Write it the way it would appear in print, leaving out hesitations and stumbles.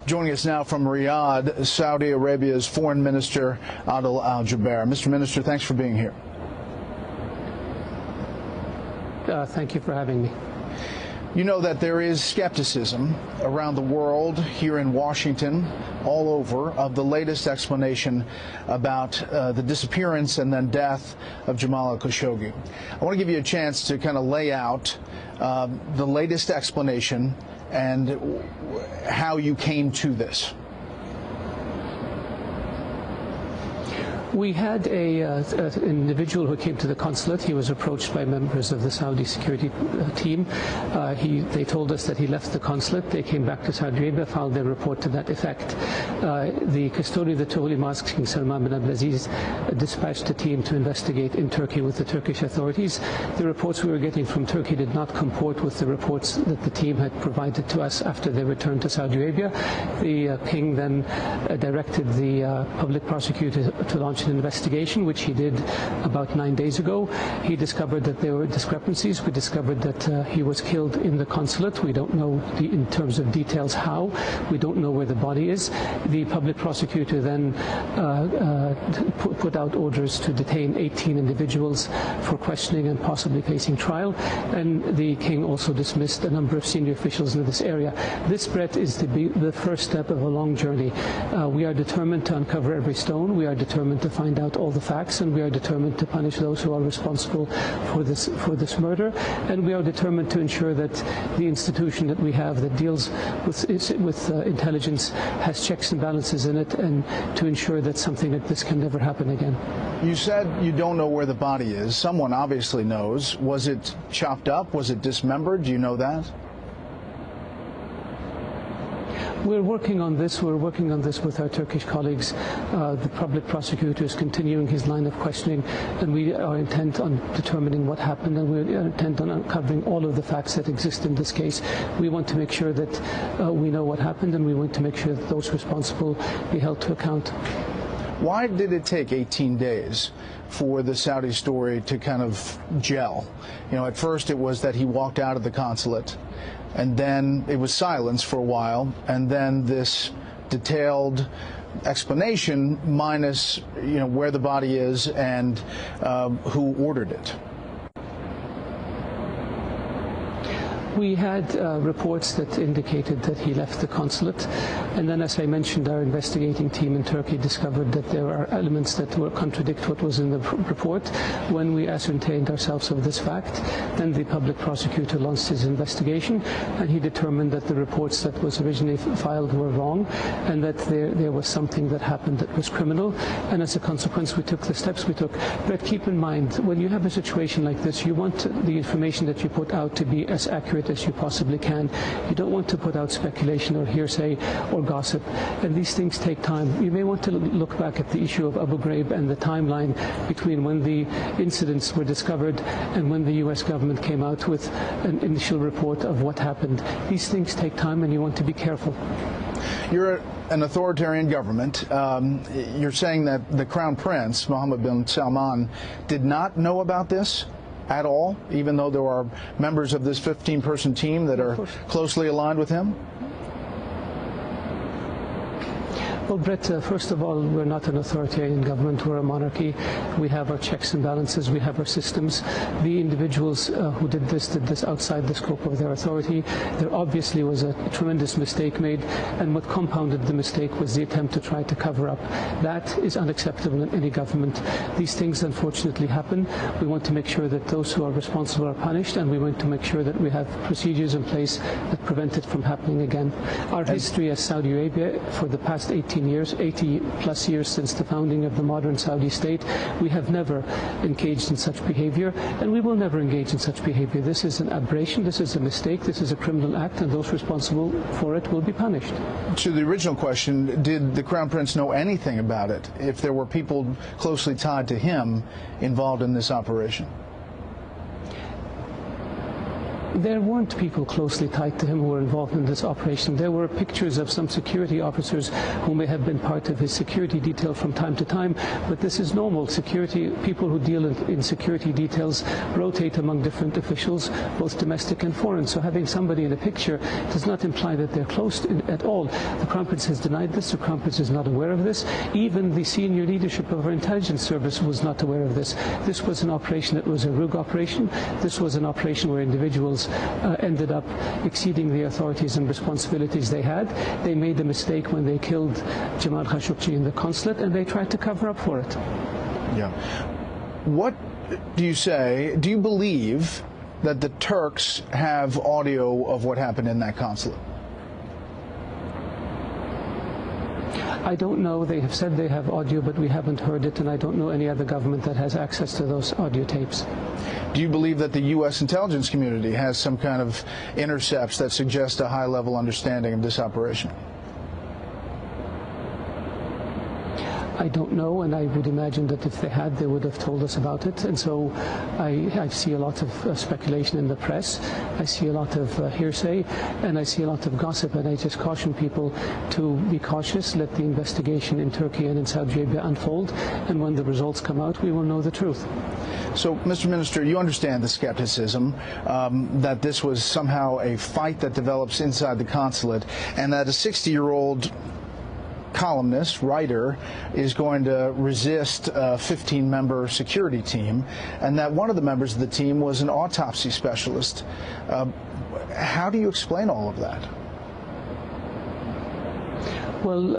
Joining us now from Riyadh, Saudi Arabia's Foreign Minister, Adil al-Jabir. Mr. Minister, thanks for being here. Thank you for having me. You know that there is skepticism around the world, here in Washington, all over, of the latest explanation about the disappearance and then death of Jamal Khashoggi. I want to give you a chance to kind of lay out the latest explanation and how you came to this. We had an individual who came to the consulate. He was approached by members of the Saudi security team. They told us that he left the consulate. They came back to Saudi Arabia, filed their report to that effect. The custodian of the Holy Mosque, King Salman bin Abdulaziz, dispatched a team to investigate in Turkey with the Turkish authorities. The reports we were getting from Turkey did not comport with the reports that the team had provided to us after they returned to Saudi Arabia. The king then directed the public prosecutor to launch an investigation, which he did about 9 days ago. He discovered that there were discrepancies. We discovered that he was killed in the consulate. We don't know in terms of details how. We don't know where the body is. The public prosecutor then put out orders to detain 18 individuals for questioning and possibly facing trial. And the king also dismissed a number of senior officials in this area. This, Brett, is the first step of a long journey. We are determined to uncover every stone. We are determined to find out all the facts, and we are determined to punish those who are responsible for this murder. And we are determined to ensure that the institution that we have that deals with intelligence has checks and balances in it, and to ensure that something like this can never happen again. You said you don't know where the body is. Someone obviously knows. Was it chopped up? Was it dismembered? Do you know that? We're working on this. We're working on this with our Turkish colleagues. The public prosecutor is continuing his line of questioning, and we are intent on determining what happened, and we're intent on uncovering all of the facts that exist in this case. We want to make sure that we know what happened, and we want to make sure that those responsible be held to account. Why did it take 18 days for the Saudi story to kind of gel? You know, at first it was that he walked out of the consulate, and then it was silence for a while, and then this detailed explanation minus, you know, where the body is and who ordered it. We had reports that indicated that he left the consulate, and then, as I mentioned, our investigating team in Turkey discovered that there are elements that contradict what was in the report. When we ascertained ourselves of this fact, then the public prosecutor launched his investigation, and he determined that the reports that was originally filed were wrong, and that there was something that happened that was criminal, and as a consequence we took the steps we took. But keep in mind, when you have a situation like this, you want the information that you put out to be as accurate as you possibly can. You don't want to put out speculation or hearsay or gossip, and these things take time. You may want to look back at the issue of Abu Ghraib and the timeline between when the incidents were discovered and when the U.S. government came out with an initial report of what happened. These things take time, and you want to be careful. You're an authoritarian government. You're saying that the Crown Prince, Mohammed bin Salman, did not know about this at all, even though there are members of this 15-person team that are closely aligned with him? Well, Brett, first of all, we're not an authoritarian government. We're a monarchy. We have our checks and balances. We have our systems. The individuals who did this outside the scope of their authority. There obviously was a tremendous mistake made, and what compounded the mistake was the attempt to try to cover up. That is unacceptable in any government. These things unfortunately happen. We want to make sure that those who are responsible are punished, and we want to make sure that we have procedures in place that prevent it from happening again. Our history as Saudi Arabia for the past 80 plus years since the founding of the modern Saudi state, we have never engaged in such behavior, and we will never engage in such behavior. This is an aberration, this is a mistake, this is a criminal act, and those responsible for it will be punished. To the original question, did the Crown Prince know anything about it, if there were people closely tied to him involved in this operation? There weren't people closely tied to him who were involved in this operation. There were pictures of some security officers who may have been part of his security detail from time to time, but this is normal. Security, people who deal in security details rotate among different officials, both domestic and foreign. So having somebody in a picture does not imply that they're close at all. The Crown Prince has denied this. The Crown Prince is not aware of this. Even the senior leadership of our intelligence service was not aware of this. This was an operation that was a rogue operation. This was an operation where individuals ended up exceeding the authorities and responsibilities they had. They made a mistake when they killed Jamal Khashoggi in the consulate, and they tried to cover up for it. Yeah. What do you say? Do you believe that the Turks have audio of what happened in that consulate? I don't know. They have said they have audio, but we haven't heard it, and I don't know any other government that has access to those audio tapes. Do you believe that the U.S. intelligence community has some kind of intercepts that suggest a high-level understanding of this operation? I don't know, and I would imagine that if they had, they would have told us about it. And so I see a lot of speculation in the press. I see a lot of hearsay, and I see a lot of gossip. And I just caution people to be cautious, let the investigation in Turkey and in Saudi Arabia unfold, and when the results come out, we will know the truth. So, Mr. Minister, you understand the skepticism that this was somehow a fight that develops inside the consulate, and that a 60-year-old columnist, writer, is going to resist a 15-member security team, and that one of the members of the team was an autopsy specialist. How do you explain all of that? Well,